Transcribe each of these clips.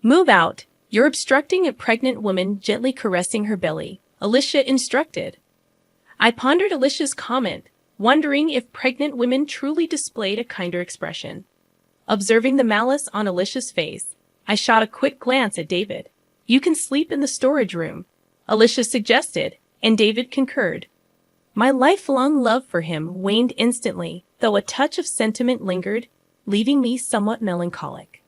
Move out. You're obstructing a pregnant woman gently caressing her belly, Alicia instructed. I pondered Alicia's comment, wondering if pregnant women truly displayed a kinder expression. Observing the malice on Alicia's face, I shot a quick glance at David. You can sleep in the storage room, Alicia suggested, and David concurred. My lifelong love for him waned instantly, though a touch of sentiment lingered, leaving me somewhat melancholic.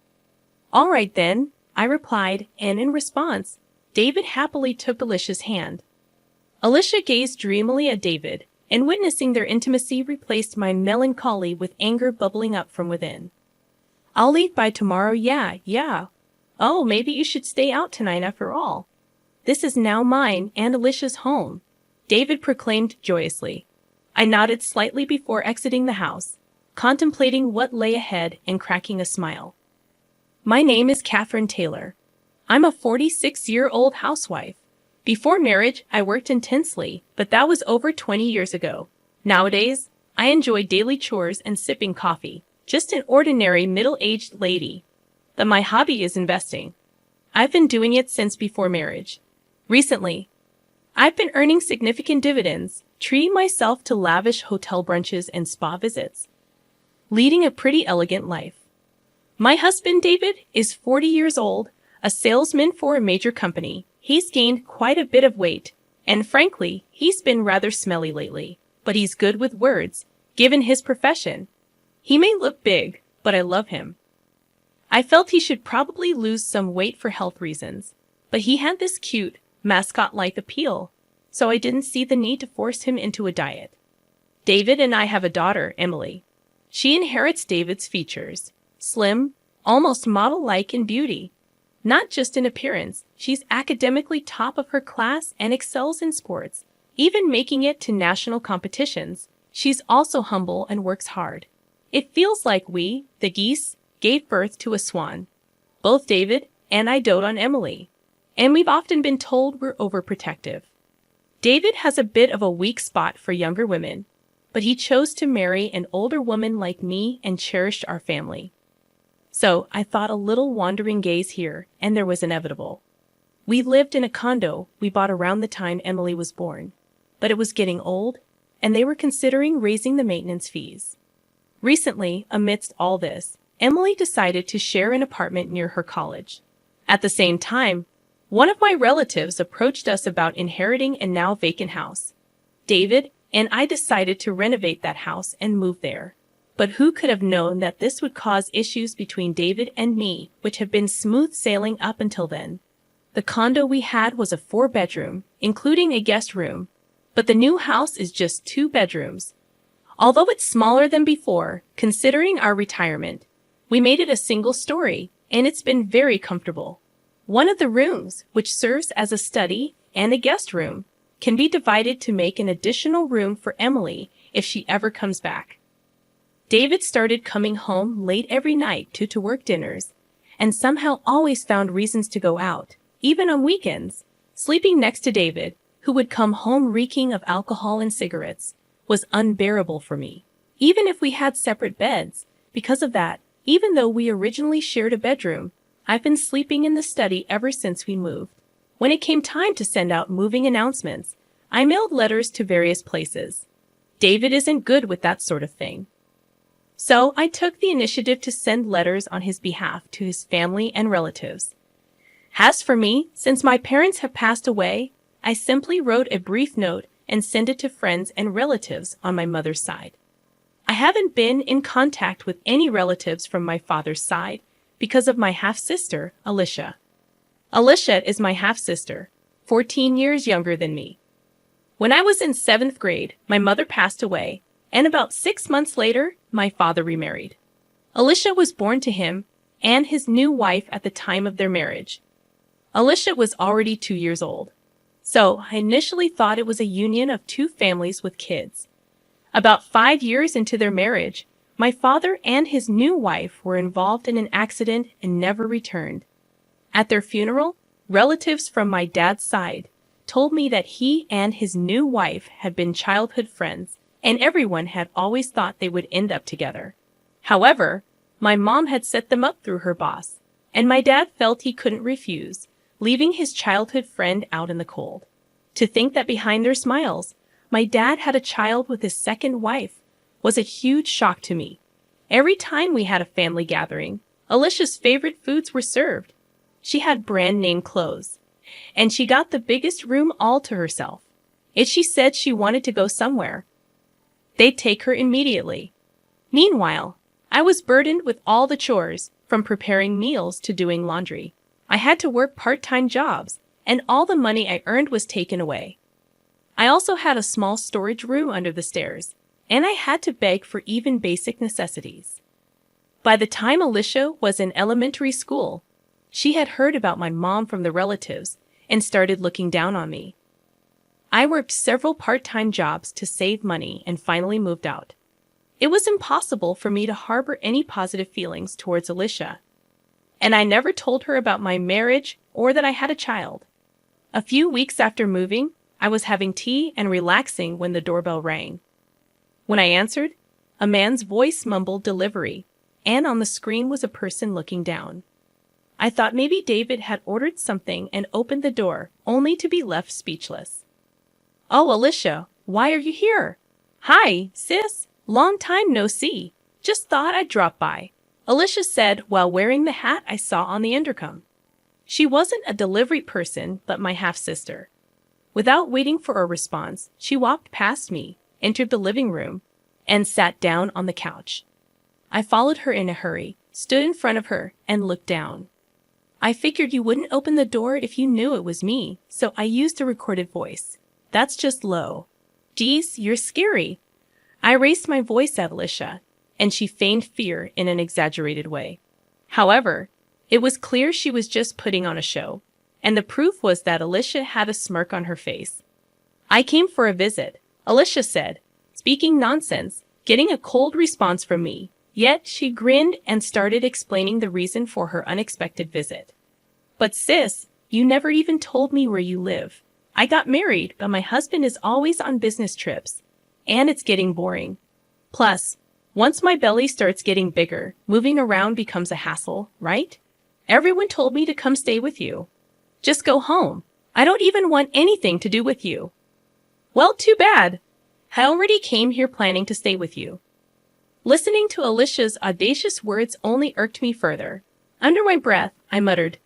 All right then, I replied, and in response, David happily took Alicia's hand. Alicia gazed dreamily at David, and witnessing their intimacy replaced my melancholy with anger bubbling up from within. I'll leave by tomorrow, yeah. Oh, maybe you should stay out tonight after all. This is now mine and Alicia's home, David proclaimed joyously. I nodded slightly before exiting the house, contemplating what lay ahead and cracking a smile. My name is Catherine Taylor. I'm a 46-year-old housewife. Before marriage, I worked intensely, but that was over 20 years ago. Nowadays, I enjoy daily chores and sipping coffee. Just an ordinary middle-aged lady. But my hobby is investing. I've been doing it since before marriage. Recently, I've been earning significant dividends, treating myself to lavish hotel brunches and spa visits, leading a pretty elegant life. My husband, David, is 40 years old, a salesman for a major company. He's gained quite a bit of weight, and frankly, he's been rather smelly lately. But he's good with words, given his profession. He may look big, but I love him. I felt he should probably lose some weight for health reasons, but he had this cute, mascot-like appeal, so I didn't see the need to force him into a diet. David and I have a daughter, Emily. She inherits David's features. Slim, almost model-like in beauty. Not just in appearance, she's academically top of her class and excels in sports, even making it to national competitions. She's also humble and works hard. It feels like we, the geese, gave birth to a swan. Both David and I dote on Emily, and we've often been told we're overprotective. David has a bit of a weak spot for younger women, but he chose to marry an older woman like me and cherished our family. So I thought a little wandering gaze here, and there was inevitable. We lived in a condo we bought around the time Emily was born, but it was getting old, and they were considering raising the maintenance fees. Recently, amidst all this, Emily decided to share an apartment near her college. At the same time, one of my relatives approached us about inheriting a now vacant house. David and I decided to renovate that house and move there. But who could have known that this would cause issues between David and me, which have been smooth sailing up until then? The condo we had was a 4-bedroom, including a guest room, but the new house is just 2 bedrooms. Although it's smaller than before, considering our retirement, we made it a single story, and it's been very comfortable. One of the rooms, which serves as a study and a guest room, can be divided to make an additional room for Emily if she ever comes back. David started coming home late every night to work dinners, and somehow always found reasons to go out, even on weekends. Sleeping next to David, who would come home reeking of alcohol and cigarettes, was unbearable for me. Even if we had separate beds, because of that, even though we originally shared a bedroom, I've been sleeping in the study ever since we moved. When it came time to send out moving announcements, I mailed letters to various places. David isn't good with that sort of thing. So I took the initiative to send letters on his behalf to his family and relatives. As for me, since my parents have passed away, I simply wrote a brief note and sent it to friends and relatives on my mother's side. I haven't been in contact with any relatives from my father's side because of my half-sister, Alicia. Alicia is my half-sister, 14 years younger than me. When I was in 7th grade, my mother passed away, and about 6 months later, my father remarried. Alicia was born to him and his new wife at the time of their marriage. Alicia was already 2 years old, so I initially thought it was a union of 2 families with kids. About 5 years into their marriage, my father and his new wife were involved in an accident and never returned. At their funeral, relatives from my dad's side told me that he and his new wife had been childhood friends, and everyone had always thought they would end up together. However, my mom had set them up through her boss, and my dad felt he couldn't refuse, leaving his childhood friend out in the cold. To think that behind their smiles, my dad had a child with his second wife was a huge shock to me. Every time we had a family gathering, Alicia's favorite foods were served. She had brand name clothes, and she got the biggest room all to herself. If she said she wanted to go somewhere, they'd take her immediately. Meanwhile, I was burdened with all the chores, from preparing meals to doing laundry. I had to work part-time jobs, and all the money I earned was taken away. I also had a small storage room under the stairs, and I had to beg for even basic necessities. By the time Alicia was in elementary school, she had heard about my mom from the relatives and started looking down on me. I worked several part-time jobs to save money and finally moved out. It was impossible for me to harbor any positive feelings towards Alicia, and I never told her about my marriage or that I had a child. A few weeks after moving, I was having tea and relaxing when the doorbell rang. When I answered, a man's voice mumbled delivery, and on the screen was a person looking down. I thought maybe David had ordered something and opened the door, only to be left speechless. "Oh, Alicia, why are you here?" "Hi, sis. Long time no see. Just thought I'd drop by," Alicia said while wearing the hat I saw on the intercom. She wasn't a delivery person, but my half-sister. Without waiting for a response, she walked past me, entered the living room, and sat down on the couch. I followed her in a hurry, stood in front of her, and looked down. "I figured you wouldn't open the door if you knew it was me, so I used a recorded voice. That's just low." "Geez, you're scary." I raised my voice at Alicia, and she feigned fear in an exaggerated way. However, it was clear she was just putting on a show, and the proof was that Alicia had a smirk on her face. "I came for a visit," Alicia said, speaking nonsense, getting a cold response from me. Yet she grinned and started explaining the reason for her unexpected visit. "But sis, you never even told me where you live. I got married, but my husband is always on business trips, and it's getting boring. Plus, once my belly starts getting bigger, moving around becomes a hassle, right? Everyone told me to come stay with you. Just go home. I don't even want anything to do with you." "Well, too bad. I already came here planning to stay with you." Listening to Alicia's audacious words only irked me further. Under my breath, I muttered,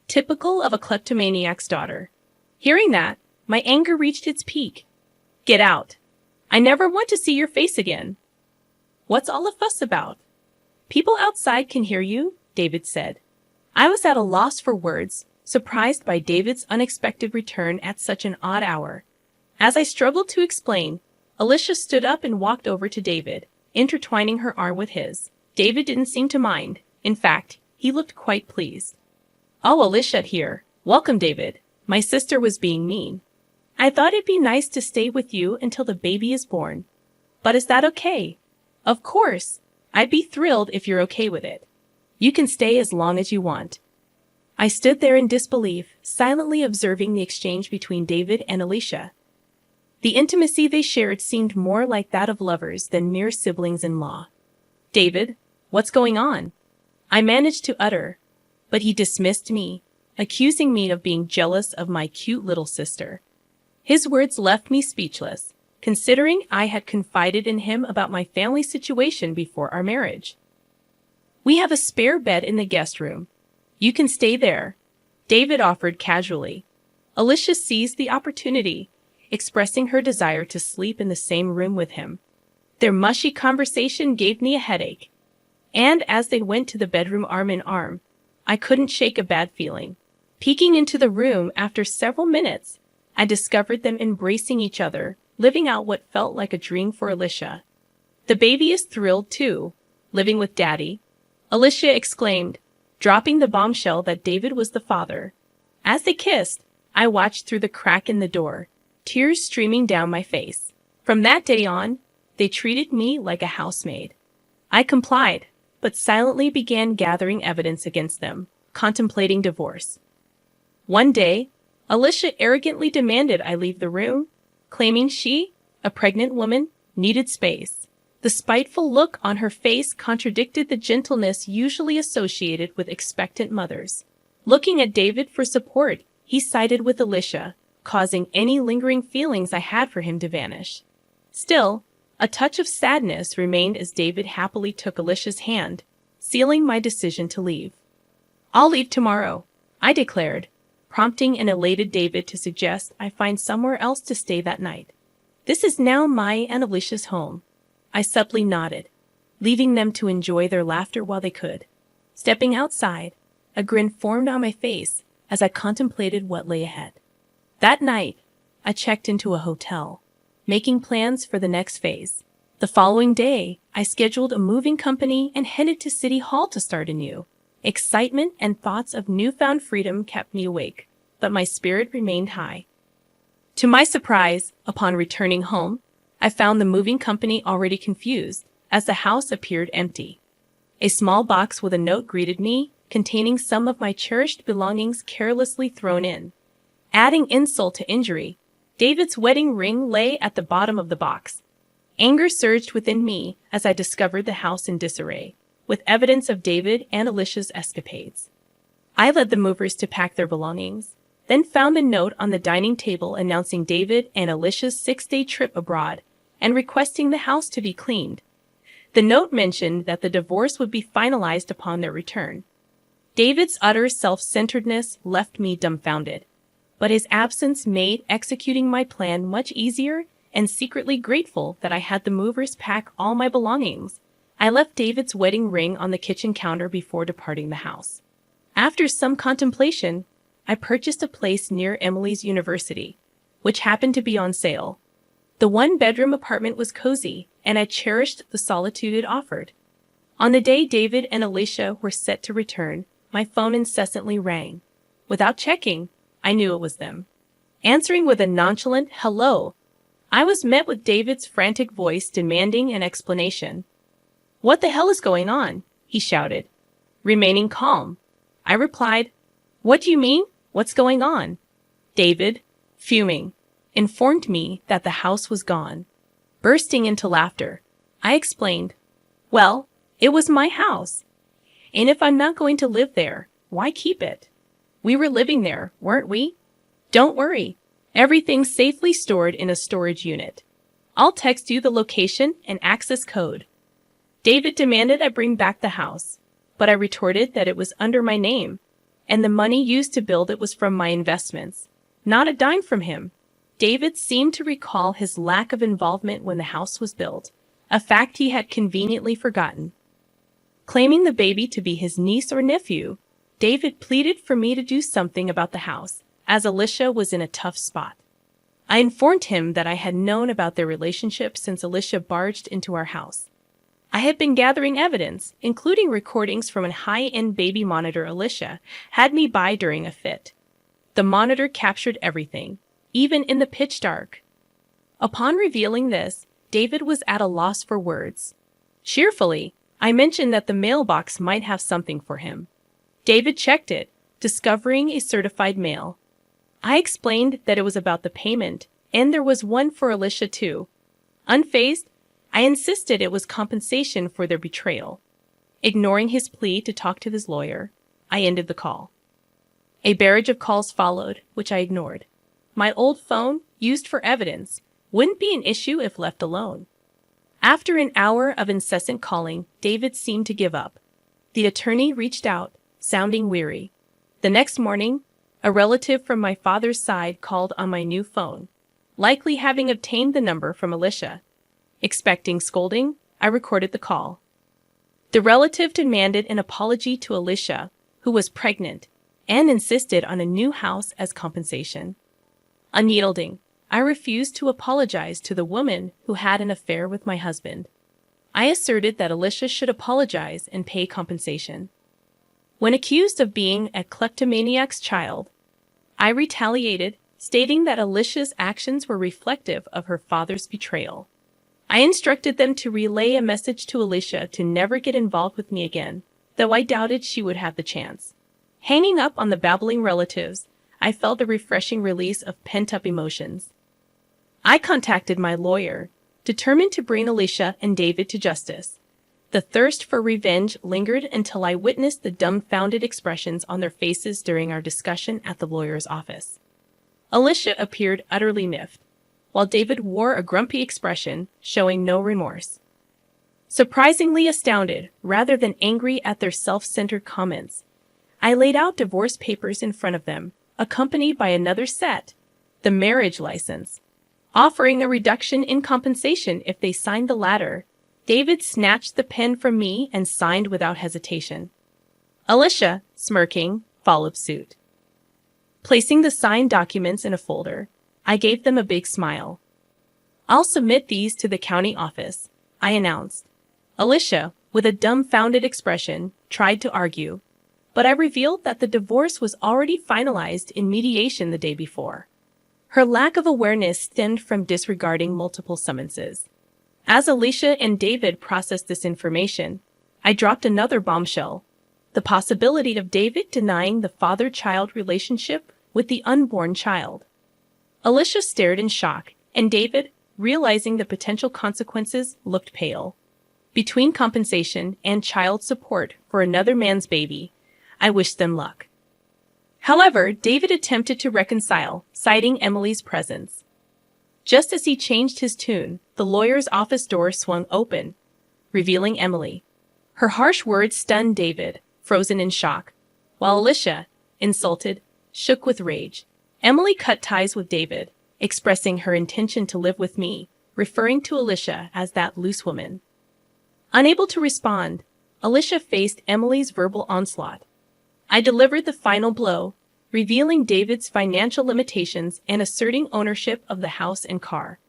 "Typical of a kleptomaniac's daughter." Hearing that, my anger reached its peak. "Get out. I never want to see your face again." "What's all the fuss about?" "People outside can hear you," David said. I was at a loss for words, surprised by David's unexpected return at such an odd hour. As I struggled to explain, Alicia stood up and walked over to David, intertwining her arm with his. David didn't seem to mind. In fact, he looked quite pleased. "Oh, Alicia here. Welcome, David. My sister was being mean. I thought it'd be nice to stay with you until the baby is born. But is that okay?" "Of course. I'd be thrilled if you're okay with it. You can stay as long as you want." I stood there in disbelief, silently observing the exchange between David and Alicia. The intimacy they shared seemed more like that of lovers than mere siblings-in-law. "David, what's going on?" I managed to utter, but he dismissed me, accusing me of being jealous of my cute little sister. His words left me speechless, considering I had confided in him about my family situation before our marriage. "We have a spare bed in the guest room. You can stay there," David offered casually. Alicia seized the opportunity, expressing her desire to sleep in the same room with him. Their mushy conversation gave me a headache, and as they went to the bedroom arm in arm, I couldn't shake a bad feeling. Peeking into the room after several minutes, I discovered them embracing each other, living out what felt like a dream for Alicia. "The baby is thrilled too, living with Daddy," Alicia exclaimed, dropping the bombshell that David was the father. As they kissed, I watched through the crack in the door, tears streaming down my face. From that day on, they treated me like a housemaid. I complied, but silently began gathering evidence against them, contemplating divorce. One day, Alicia arrogantly demanded I leave the room, claiming she, a pregnant woman, needed space. The spiteful look on her face contradicted the gentleness usually associated with expectant mothers. Looking at David for support, he sided with Alicia, causing any lingering feelings I had for him to vanish. Still, a touch of sadness remained as David happily took Alicia's hand, sealing my decision to leave. "I'll leave tomorrow," I declared, prompting an elated David to suggest I find somewhere else to stay that night. "This is now my and Alicia's home." I subtly nodded, leaving them to enjoy their laughter while they could. Stepping outside, a grin formed on my face as I contemplated what lay ahead. That night, I checked into a hotel, making plans for the next phase. The following day, I scheduled a moving company and headed to City Hall to start anew. Excitement and thoughts of newfound freedom kept me awake, but my spirit remained high. To my surprise, upon returning home, I found the moving company already confused, as the house appeared empty. A small box with a note greeted me, containing some of my cherished belongings carelessly thrown in. Adding insult to injury, David's wedding ring lay at the bottom of the box. Anger surged within me as I discovered the house in disarray, with evidence of David and Alicia's escapades. I led the movers to pack their belongings, then found a note on the dining table announcing David and Alicia's 6-day trip abroad and requesting the house to be cleaned. The note mentioned that the divorce would be finalized upon their return. David's utter self-centeredness left me dumbfounded, but his absence made executing my plan much easier and secretly grateful that I had the movers pack all my belongings. I left David's wedding ring on the kitchen counter before departing the house. After some contemplation, I purchased a place near Emily's university, which happened to be on sale. The one-bedroom apartment was cozy, and I cherished the solitude it offered. On the day David and Alicia were set to return, my phone incessantly rang. Without checking, I knew it was them. Answering with a nonchalant hello, I was met with David's frantic voice demanding an explanation. "What the hell is going on?" he shouted. Remaining calm, I replied, "What do you mean? What's going on?" David, fuming, informed me that the house was gone. Bursting into laughter, I explained, "Well, it was my house. And if I'm not going to live there, why keep it? We were living there, weren't we? Don't worry. Everything's safely stored in a storage unit. I'll text you the location and access code." David demanded I bring back the house, but I retorted that it was under my name, and the money used to build it was from my investments. Not a dime from him. David seemed to recall his lack of involvement when the house was built, a fact he had conveniently forgotten. Claiming the baby to be his niece or nephew, David pleaded for me to do something about the house, as Alicia was in a tough spot. I informed him that I had known about their relationship since Alicia barged into our house. I had been gathering evidence, including recordings from a high-end baby monitor Alicia had me buy during a fit. The monitor captured everything, even in the pitch dark. Upon revealing this, David was at a loss for words. Cheerfully, I mentioned that the mailbox might have something for him. David checked it, discovering a certified mail. I explained that it was about the payment, and there was one for Alicia too. Unfazed, I insisted it was compensation for their betrayal. Ignoring his plea to talk to his lawyer, I ended the call. A barrage of calls followed, which I ignored. My old phone, used for evidence, wouldn't be an issue if left alone. After an hour of incessant calling, David seemed to give up. The attorney reached out, sounding weary. The next morning, a relative from my father's side called on my new phone, likely having obtained the number from Alicia. Expecting scolding, I recorded the call. The relative demanded an apology to Alicia, who was pregnant, and insisted on a new house as compensation. Unyielding, I refused to apologize to the woman who had an affair with my husband. I asserted that Alicia should apologize and pay compensation. When accused of being a kleptomaniac's child, I retaliated, stating that Alicia's actions were reflective of her father's betrayal. I instructed them to relay a message to Alicia to never get involved with me again, though I doubted she would have the chance. Hanging up on the babbling relatives, I felt a refreshing release of pent-up emotions. I contacted my lawyer, determined to bring Alicia and David to justice. The thirst for revenge lingered until I witnessed the dumbfounded expressions on their faces during our discussion at the lawyer's office. Alicia appeared utterly miffed, while David wore a grumpy expression, showing no remorse. Surprisingly astounded, rather than angry at their self-centered comments, I laid out divorce papers in front of them, accompanied by another set, the marriage license, offering a reduction in compensation if they signed the latter. David snatched the pen from me and signed without hesitation. Alicia, smirking, followed suit. Placing the signed documents in a folder, I gave them a big smile. "I'll submit these to the county office," I announced. Alicia, with a dumbfounded expression, tried to argue, but I revealed that the divorce was already finalized in mediation the day before. Her lack of awareness stemmed from disregarding multiple summonses. As Alicia and David processed this information, I dropped another bombshell: the possibility of David denying the father-child relationship with the unborn child. Alicia stared in shock, and David, realizing the potential consequences, looked pale. Between compensation and child support for another man's baby, I wished them luck. However, David attempted to reconcile, citing Emily's presence. Just as he changed his tune, the lawyer's office door swung open, revealing Emily. Her harsh words stunned David, frozen in shock, while Alicia, insulted, shook with rage. Emily cut ties with David, expressing her intention to live with me, referring to Alicia as that loose woman. Unable to respond, Alicia faced Emily's verbal onslaught. I delivered the final blow, revealing David's financial limitations and asserting ownership of the house and car.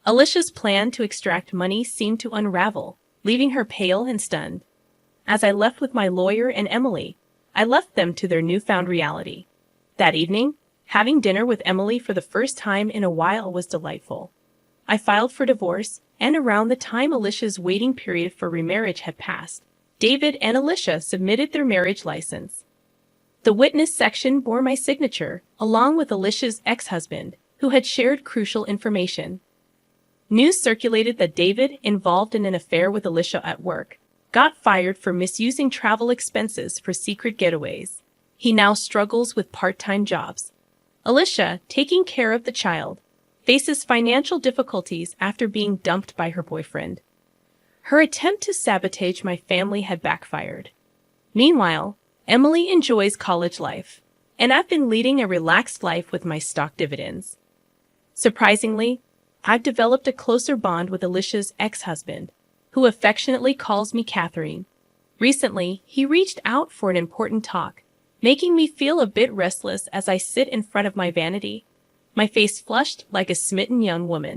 Alicia's plan to extract money seemed to unravel, leaving her pale and stunned. As I left with my lawyer and Emily, I left them to their newfound reality. That evening, having dinner with Emily for the first time in a while was delightful. I filed for divorce, and around the time Alicia's waiting period for remarriage had passed, David and Alicia submitted their marriage license. The witness section bore my signature, along with Alicia's ex-husband, who had shared crucial information. News circulated that David, involved in an affair with Alicia at work, got fired for misusing travel expenses for secret getaways. He now struggles with part-time jobs. Alicia, taking care of the child, faces financial difficulties after being dumped by her boyfriend. Her attempt to sabotage my family had backfired. Meanwhile, Emily enjoys college life, and I've been leading a relaxed life with my stock dividends. Surprisingly, I've developed a closer bond with Alicia's ex-husband, who affectionately calls me Catherine. Recently, he reached out for an important talk, making me feel a bit restless as I sit in front of my vanity, my face flushed like a smitten young woman.